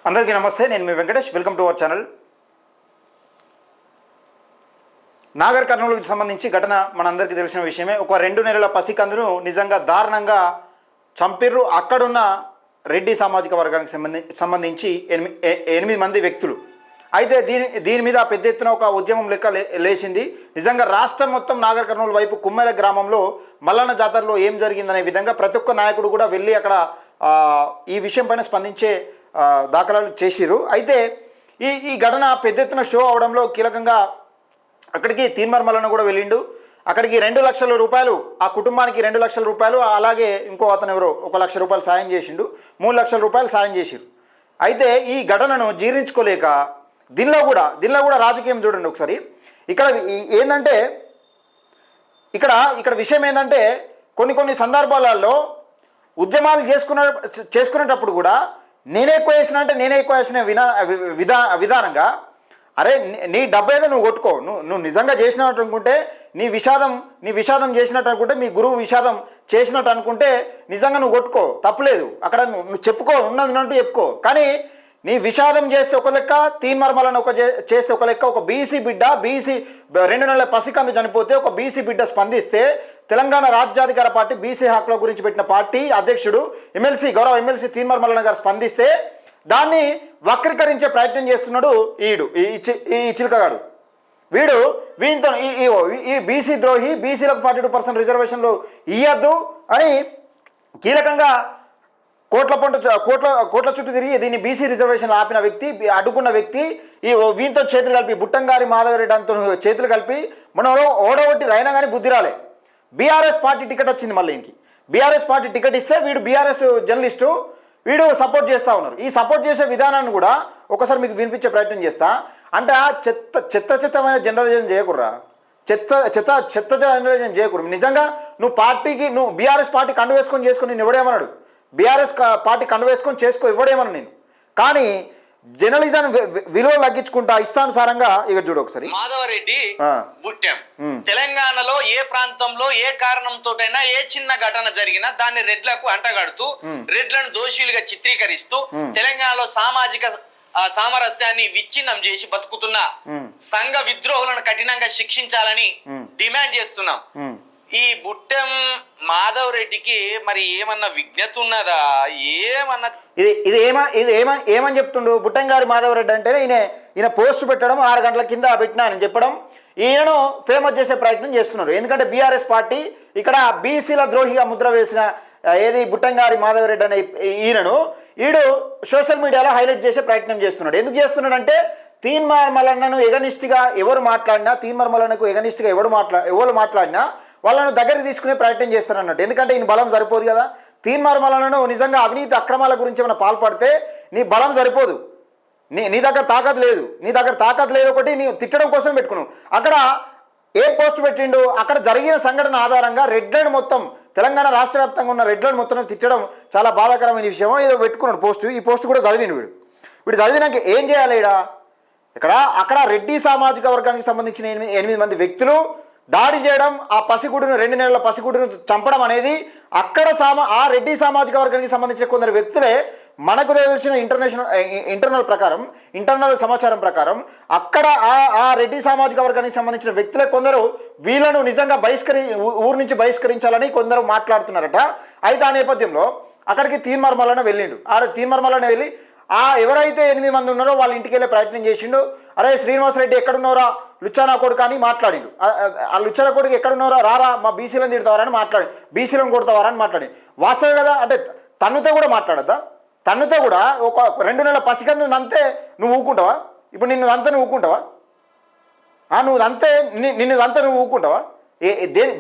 అందరికీ నమస్తే. నేను మీ Venkatesh. Welcome to our channel. Nagar కర్నూలుకి సంబంధించి ఘటన మనందరికీ తెలిసిన విషయమే. ఒక 2 నెలల పసికందును నిజంగా దారుణంగా చంపిర్రు. అక్కడున్న రెడ్డి సామాజిక వర్గానికి సంబంధించి 8 మంది వ్యక్తులు. అయితే దీని మీద పెద్ద ఎత్తున ఒక ఉద్యమం లెక్క లేచింది. నిజంగా రాష్ట్రం మొత్తం నాగర్ కర్నూలు వైపు కుమ్మెల గ్రామంలో మల్లన్న జాతరలో ఏం జరిగిందనే విధంగా ప్రతి ఒక్క నాయకుడు కూడా వెళ్ళి అక్కడ ఈ విషయం పైన స్పందించే దాఖలాలు చేసిరు. అయితే ఈ ఘటన పెద్ద ఎత్తున షో అవడంలో కీలకంగా అక్కడికి తీన్మార్ మల్లన్న కూడా వెళ్ళిండు. అక్కడికి 2 లక్షల రూపాయలు, ఆ కుటుంబానికి 2 లక్షల రూపాయలు, అలాగే ఇంకో అతను ఎవరో 1 లక్ష రూపాయలు సాయం చేసిండు. 3 లక్షల రూపాయలు సాయం చేసిరు. అయితే ఈ ఘటనను జీర్ణించుకోలేక దీనిలో కూడా రాజకీయం చూడండి ఒకసారి. ఇక్కడ ఏంటంటే ఇక్కడ విషయం ఏంటంటే కొన్ని సందర్భాలలో ఉద్యమాలు చేసుకునేటప్పుడు కూడా నేనే ఎక్కువ వేసిన అంటే నేనే ఎక్కువ వేసిన విధానంగా, అరే నీ డబ్బు ఏదో నువ్వు కొట్టుకో, నువ్వు నిజంగా చేసినట్టు అనుకుంటే నీ విషాదం చేసినట్టు అనుకుంటే, మీ గురువు విషాదం చేసినట్టు అనుకుంటే నిజంగా నువ్వు కొట్టుకో, తప్పులేదు. అక్కడ నువ్వు చెప్పుకో, ఉన్నట్టు చెప్పుకో. కానీ నీ విషాదం చేస్తే ఒక లెక్క, తీన్మార్ మల్లన్న చేస్తే ఒక లెక్క. ఒక బీసీ 2 నెలల పసికందు చనిపోతే ఒక బీసీ బిడ్డ స్పందిస్తే తెలంగాణ రాజ్యాధికార పార్టీ బీసీ హక్కుల గురించి పెట్టిన పార్టీ అధ్యక్షుడు గౌరవ ఎమ్మెల్సీ తీన్మార్ మల్లన్న గారు స్పందిస్తే దాన్ని వక్రీకరించే ప్రయత్నం చేస్తున్నాడు ఈ చిలకగాడు. వీటితో ఈ బీసీ ద్రోహి, బీసీలకు 42% రిజర్వేషన్లు ఇయ్యద్దు అని కీలకంగా కోట్ల చుట్టూ తిరిగి దీన్ని బీసీ రిజర్వేషన్లు ఆపిన వ్యక్తి, అడ్డుకున్న వ్యక్తి, వీంతో చేతులు కలిపి బుట్టంగారి మాధవరెడ్డి అంతో చేతులు కలిపి మనం ఓడగొట్టి అయినా కానీ బుద్ధి రాలే. బీఆర్ఎస్ పార్టీ టికెట్ వచ్చింది. మళ్ళీ ఇంటికి బీఆర్ఎస్ పార్టీ టికెట్ ఇస్తే వీడు బీఆర్ఎస్ జర్నలిస్టు, వీడు సపోర్ట్ చేస్తూ ఉన్నారు. ఈ సపోర్ట్ చేసే విధానాన్ని కూడా ఒకసారి మీకు వినిపించే ప్రయత్నం చేస్తా. అంటే ఆ చెత్తమైన జనరలైజేషన్ చేయకుర్రా, చెత్త జనరలైజేషన్ చేయకూడదు. నిజంగా నువ్వు బీఆర్ఎస్ పార్టీ కండు వేసుకొని నేను ఎవడేమన్నాడు? బీఆర్ఎస్ పార్టీ కండు వేసుకొని ఇవ్వడేమన్నా నేను. కానీ జర్నలిజం విలువలు తగ్గించుకుంటా ఇష్టానుసారంగా ఇక చూడు ఒకసారి. మాధవరెడ్డి బుట్టెం తెలంగాణలో ఏ ప్రాంతంలో ఏ కారణంతోటైనా ఏ చిన్న ఘటన జరిగినా దాన్ని రెడ్లకు అంటగడుతూ రెడ్లను దోషులుగా చిత్రీకరిస్తూ తెలంగాణలో సామాజిక సామరస్యాన్ని విచ్ఛిన్నం చేసి బతుకుతున్న సంఘ విద్రోహులను కఠినంగా శిక్షించాలని డిమాండ్ చేస్తున్నాం. ఈ బుట్టెం మాధవ్ రెడ్డికి మరి ఏమన్నా విజ్ఞత ఉన్నదా? ఏమన్నా ఇది ఏమని చెప్తుండు బుట్టంగారి మాధవ్ రెడ్డి అంటే, ఈయన పోస్ట్ పెట్టడం 6 గంటల కింద పెట్టినా అని చెప్పడం, ఈయనను ఫేమస్ చేసే ప్రయత్నం చేస్తున్నారు. ఎందుకంటే బీఆర్ఎస్ పార్టీ ఇక్కడ బీసీల ద్రోహిగా ముద్ర వేసిన బుట్టంగారి మాధవ్ రెడ్డి అనే ఈడు సోషల్ మీడియాలో హైలైట్ చేసే ప్రయత్నం చేస్తున్నాడు. ఎందుకు చేస్తున్నాడంటే తీన్మార్ మల్లన్నను ఎగనిస్ట్గా ఎవరు మాట్లాడినా, తీన్మార్ మల్లన్నకు ఎగనిస్ట్గా ఎవరు మాట్లాడినా వాళ్ళను దగ్గరికి తీసుకునే ప్రయత్నం చేస్తారన్నట్టు. ఎందుకంటే ఈయన బలం సరిపోదు కదా. తీన్మార్ మల్లన్నను నిజంగా అవినీతి అక్రమాల గురించి ఏమైనా పాల్పడితే నీ బలం సరిపోదు, నీ దగ్గర తాకత్ లేదు. ఒకటి నీ తిట్టడం కోసం పెట్టుకున్నావు. అక్కడ ఏ పోస్ట్ పెట్టిండు, అక్కడ జరిగిన సంఘటన ఆధారంగా రెడ్లను మొత్తం తెలంగాణ రాష్ట్ర వ్యాప్తంగా ఉన్న రెడ్లను మొత్తం తిట్టడం చాలా బాధాకరమైన విషయం. ఏదో పెట్టుకున్నాడు పోస్ట్. ఈ పోస్ట్ కూడా చదివిండు వీడు చదివినాక ఏం చేయాలి? అక్కడ రెడ్డి సామాజిక వర్గానికి సంబంధించిన 8 మంది వ్యక్తులు దాడి చేయడం, ఆ 2 నెలల పసిగుడును చంపడం అనేది అక్కడ ఆ రెడ్డి సామాజిక వర్గానికి సంబంధించిన కొందరు వ్యక్తులే మనకు తెలిసిన ఇంటర్నల్ సమాచారం ప్రకారం అక్కడ ఆ రెడ్డి సామాజిక వర్గానికి సంబంధించిన వ్యక్తులే కొందరు వీళ్ళను నిజంగా ఊరు నుంచి బహిష్కరించాలని కొందరు మాట్లాడుతున్నారట. అయితే ఆ నేపథ్యంలో అక్కడికి తీన్మార్ మల్లన్న వెళ్ళిండు. తీన్మార్ మల్లన్న వెళ్ళి ఎవరైతే 8 మంది ఉన్నారో వాళ్ళ ఇంటికి వెళ్ళే ప్రయత్నం చేసిండు. అరే శ్రీనివాసరెడ్డి ఎక్కడున్నారా లుచ్చానా కొడుకు అని మాట్లాడిండు. ఆ లుచ్చానా కొడుకు ఎక్కడున్నారా, రారా మా బీసీలను తిడతావారని మాట్లాడి, బీసీలను కొడతావారని మాట్లాడి. వాస్తవే కదా. అంటే తన్నుతో కూడా మాట్లాడద్దా? తన్నుతో కూడా ఒక 2 నెలల పసికందు అంతే నువ్వు ఊకుంటావా? ఇప్పుడు నువ్వు ఊకుంటావా? నువ్వు ఊకుంటావా?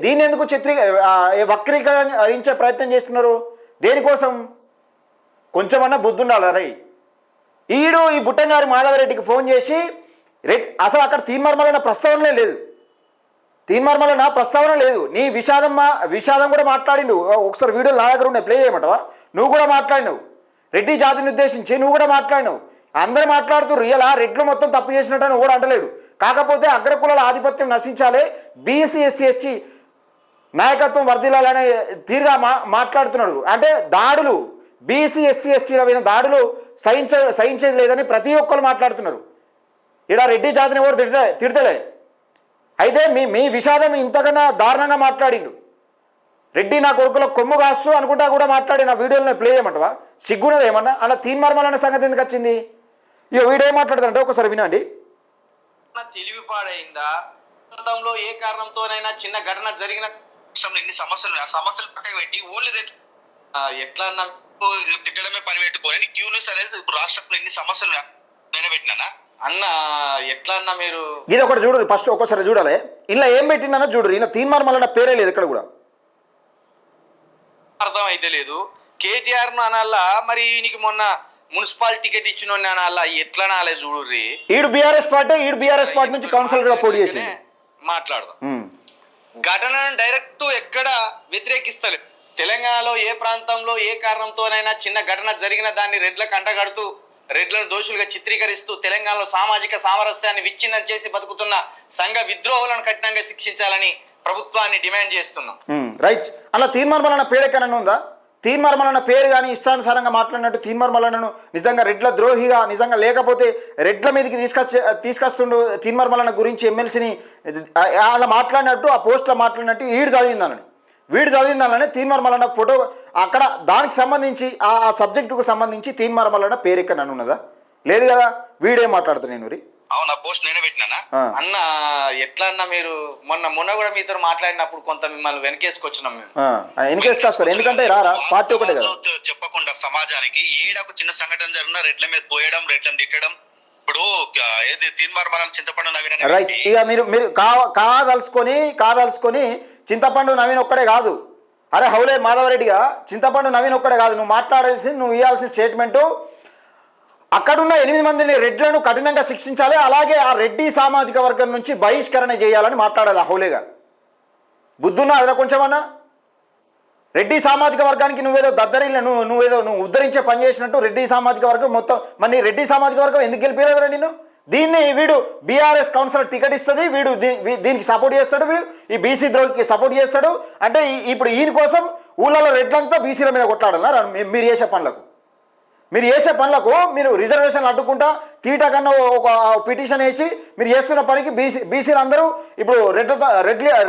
దీన్ని ఎందుకు వక్రీకరించే ప్రయత్నం చేస్తున్నారు? దేనికోసం? కొంచెమన్నా బుద్ధి ఉండాలి. రై ఈ బుట్టంగారి మాధవరెడ్డికి ఫోన్ చేసి అసలు అక్కడ తీన్మార్ మల్లన్న ప్రస్తావన లేదు. నీ విషాదం కూడా మాట్లాడిండు. ఒకసారి వీడియోలు నా దగ్గర ఉన్నాయి, ప్లే చేయమంటావా? నువ్వు కూడా మాట్లాడినావు. రెడ్డి జాతిని ఉద్దేశించి నువ్వు కూడా మాట్లాడినావు. అందరూ మాట్లాడుతూ రియలా రెడ్లు మొత్తం తప్పు చేసినట్టు అని కూడా అంటలేడు. కాకపోతే అగ్రకులాల ఆధిపత్యం నశించాలి, బీసీ ఎస్సీ ఎస్టీ నాయకత్వం వర్ధిల్లాలనే తీరుగా మాట్లాడుతున్నాడు. అంటే దాడులు బీసీ ఎస్సీ ఎస్టీల పైన దాడులు సహించేది లేదని ప్రతి ఒక్కరు మాట్లాడుతున్నారు. ఇక్కడ రెడ్డి జాతిని ఎవరు తిడతలే. అయితే మీ విషాదం ఇంతకన్నా దారుణంగా మాట్లాడిండు. రెడ్డి నా కొడుకులో కొమ్ము కాస్తూ అనుకుంటా కూడా మాట్లాడి నా వీడియోలో ప్లే చేయమంటవా? సిగ్గున్నది ఏమన్నా? అలా తీన్మార్మలన్న సంగతి ఎందుకు వచ్చింది? ఇక వీడియో ఏం మాట్లాడుతుంటే ఒకసారి వినండి. తెలివిపాడైందా? ప్రాంతంలో ఏ కారణంతోనైనా చిన్న ఘటన జరిగిన ఇన్ని సమస్యలు పక్కన పెట్టి ఓన్లీ ఎట్లా తిట్టడమే పని పెట్టుకోని క్యూ న్యూస్ అనేది ఇప్పుడు రాష్ట్రంలో ఎన్ని సమస్యలు నేనే పెట్టినా అన్న. ఎట్లా అన్న మీరు ఇది ఒకటి చూడరు, ఫస్ట్ ఒక్కసారి చూడాలి. ఇలా ఏం పెట్టిందన్న చూడరు. ఈయన తీన్మార్మలన్న పేరే లేదు ఇక్కడ కూడా. అర్థం అయితే లేదు. కేటీఆర్ ను అనాలా మరి ఈయనకి మొన్న మున్సిపల్ టికెట్ ఇచ్చిన అనాలా? ఎట్లా అనాలే చూడుర్రి. ఈడు బీఆర్ఎస్ పార్టీ నుంచి కౌన్సిలర్ గా పోటీ చేసింది. మాట్లాడదాం. ఘటనను డైరెక్ట్ ఎక్కడ వ్యతిరేకిస్తలేదు. తెలంగాణలో ఏ ప్రాంతంలో ఏ కారణంతోనైనా చిన్న ఘటన జరిగిన దాన్ని రెడ్లకు అంటగడుతూ రెడ్లను దోషులుగా చిత్రీకరిస్తూ తెలంగాణలో సామాజిక సామరస్యాన్ని విచ్ఛిన్నం చేసి బతుకుతున్న సంఘ విద్రోహులను కఠినంగా శిక్షించాలని ప్రభుత్వాన్ని డిమాండ్ చేస్తున్నాం. రైట్. అలా తీన్మార్మలన్న పేరు ఎక్కడన్నా ఉందా? తీన్మార్మలన్న పేరు కానీ ఇష్టానుసారంగా మాట్లాడినట్టు తీన్మార్మలన్నను నిజంగా రెడ్ల ద్రోహిగా నిజంగా లేకపోతే రెడ్ల మీదకి తీసుకొస్తుండు తీన్మార్మలన్న గురించి ఎమ్మెల్సీని అలా మాట్లాడినట్టు ఆ పోస్ట్లో మాట్లాడినట్టు వీడు చదివిందాలని తీన్మార్మలన్న ఫోటో అక్కడ దానికి సంబంధించి ఆ సబ్జెక్టుకు సంబంధించి తీన్మార్మలన్న పేరు ఎక్కడ ఉన్నదా? లేదు కదా. వీడేం మాట్లాడుతా నేను అవునా పోస్ట్ నేనే పెట్టినా అన్న. ఎట్లా అన్న మీరు మొన్న కూడా మీతో మాట్లాడినప్పుడు కొంత మిమ్మల్ని వెనకేసుకొచ్చినాం మేము. వెనకేసుకొస్తారు ఎందుకంటే రారా పార్టీ ఒకటే కదా. చెప్పకుండా సమాజానికి ఏడాకు చిన్న సంఘటన జరిగిన రెడ్ల మీద పోయడం రెడ్లను తిట్టడం ఇప్పుడు ఏది తీన్మార్మలన్న చింతపండు నవీన్ రైట్. ఇక మీరు కాదలుచుకొని చింతపండు నవీన్ ఒక్కడే కాదు. అరే హౌలే మాధవరెడ్డిగా చింతపండు నవీన్ ఒక్కడే కాదు. నువ్వు మాట్లాడాల్సింది నువ్వు ఇవ్వాల్సిన స్టేట్మెంటు అక్కడున్న 8 మందిని రెడ్లను కఠినంగా శిక్షించాలి, అలాగే ఆ రెడ్డి సామాజిక వర్గం నుంచి బహిష్కరణ చేయాలని మాట్లాడాలి హౌలేగా. బుద్ధున్నా అదిలో కొంచెమన్నా? రెడ్డి సామాజిక వర్గానికి నువ్వేదో నువ్వు ఉద్ధరించే పని చేసినట్టు రెడ్డి సామాజిక వర్గం మొత్తం మరి రెడ్డి సామాజిక వర్గం ఎందుకు గెలిపేలేదురా నిన్ను? దీన్ని వీడు బీఆర్ఎస్ కౌన్సిలర్ టికెట్ ఇస్తుంది, వీడు దీనికి సపోర్ట్ చేస్తాడు, వీడు ఈ బీసీ ద్రోహికి సపోర్ట్ చేస్తాడు. అంటే ఇప్పుడు ఈయన కోసం ఊళ్ళలో రెడ్లంతా బీసీల మీద కొట్లాడాలన్నా? మీరు చేసే పనులకు మీరు రిజర్వేషన్లు అడ్డుకుంటా తీటా కన్నా ఒక పిటిషన్ వేసి మీరు చేస్తున్న పనికి బీసీలు అందరూ ఇప్పుడు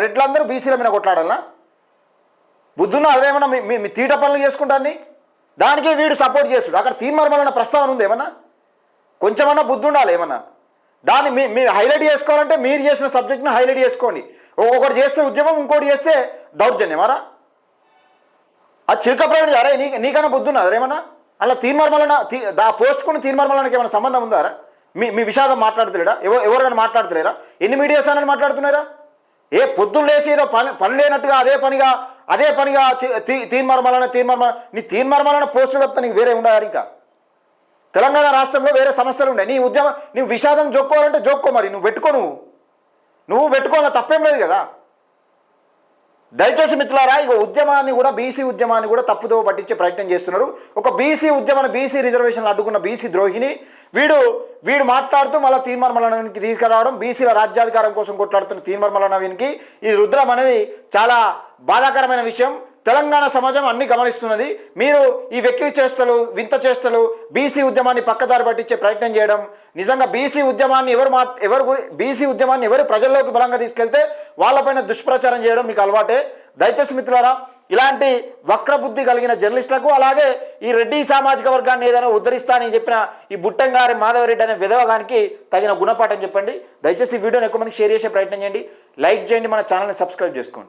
రెడ్లందరూ బీసీల మీద కొట్లాడాలన్నా? బుద్ధున్నా అదేమన్నా మీ తీట పనులు చేసుకుంటాన్ని దానికి వీడు సపోర్ట్ చేస్తాడు. అక్కడ తీన్మార్మలన్న ప్రస్తావన ఉంది ఏమన్నా? కొంచెమన్నా బుద్ధి ఉండాలి ఏమన్నా? దాన్ని మీరు హైలైట్ చేసుకోవాలంటే మీరు చేసిన సబ్జెక్ట్ని హైలైట్ చేసుకోండి. ఒకటి చేస్తే ఉద్యమం, ఇంకోటి చేస్తే దౌర్జన్యమారా? అది చిలక ప్రవీణ్ అరే నీకన్నా బుద్ధి ఉన్నది అదేమన్నా? అలా తీన్మార్మలన్న ఆ పోస్ట్కుని తీన్మార్మలన్నకి ఏమైనా సంబంధం ఉందా? మీ విషాదం మాట్లాడుతులేడా? ఎవరికైనా మాట్లాడుతులేరా? ఎన్ని మీడియా ఛానల్ మాట్లాడుతున్నారా? ఏ పొద్దున్న లేసి ఏదో పని లేనట్టుగా అదే పనిగా తీన్మార్మలన్న నీ తీన్మార్మలన్న పోస్టులు తప్ప నీకు వేరే ఉండదు. ఇంకా తెలంగాణ రాష్ట్రంలో వేరే సమస్యలు ఉన్నాయి. నువ్వు విషాదం జోక్కోవాలంటే జోక్కో, మరి నువ్వు పెట్టుకోవాలా తప్పేం లేదు కదా. దయచేసి మిత్రులారా, ఇక ఉద్యమాన్ని కూడా బీసీ ఉద్యమాన్ని కూడా తప్పుదో పట్టించే ప్రయత్నం చేస్తున్నారు. ఒక బీసీ ఉద్యమాన్ని బీసీ రిజర్వేషన్లు అడ్డుకున్న బీసీ ద్రోహిని వీడు మాట్లాడుతూ మళ్ళీ తీన్మార్మలన్నకి తీసుకురావడం, బీసీల రాజ్యాధికారం కోసం కొట్లాడుతున్న తీన్మార్మలన్నకి ఈ రుద్రం అనేది చాలా బాధాకరమైన విషయం. తెలంగాణ సమాజం అన్ని గమనిస్తున్నది. మీరు ఈ వెక్కిలి చేష్టలు, వింత చేష్టలు, బీసీ ఉద్యమాన్ని పక్కదారి పట్టించే ప్రయత్నం చేయడం, నిజంగా బీసీ ఉద్యమాన్ని ఎవరు ప్రజల్లోకి బలంగా తీసుకెళ్తే వాళ్ళపైన దుష్ప్రచారం చేయడం మీకు అలవాటే. దయచేసి మిత్రులారా, ఇలాంటి వక్రబుద్ధి కలిగిన జర్నలిస్టులకు, అలాగే ఈ రెడ్డి సామాజిక వర్గాన్ని ఏదైనా ఉద్ధరిస్తానని చెప్పిన ఈ బుట్టంగారి మాధవరెడ్డి అనే విధవగానికి తగిన గుణపాఠం చెప్పండి. దయచేసి ఈ వీడియోని ఎక్కువ మందికి షేర్ చేసే ప్రయత్నం చేయండి, లైక్ చేయండి, మన ఛానల్ని సబ్స్క్రైబ్ చేసుకోండి.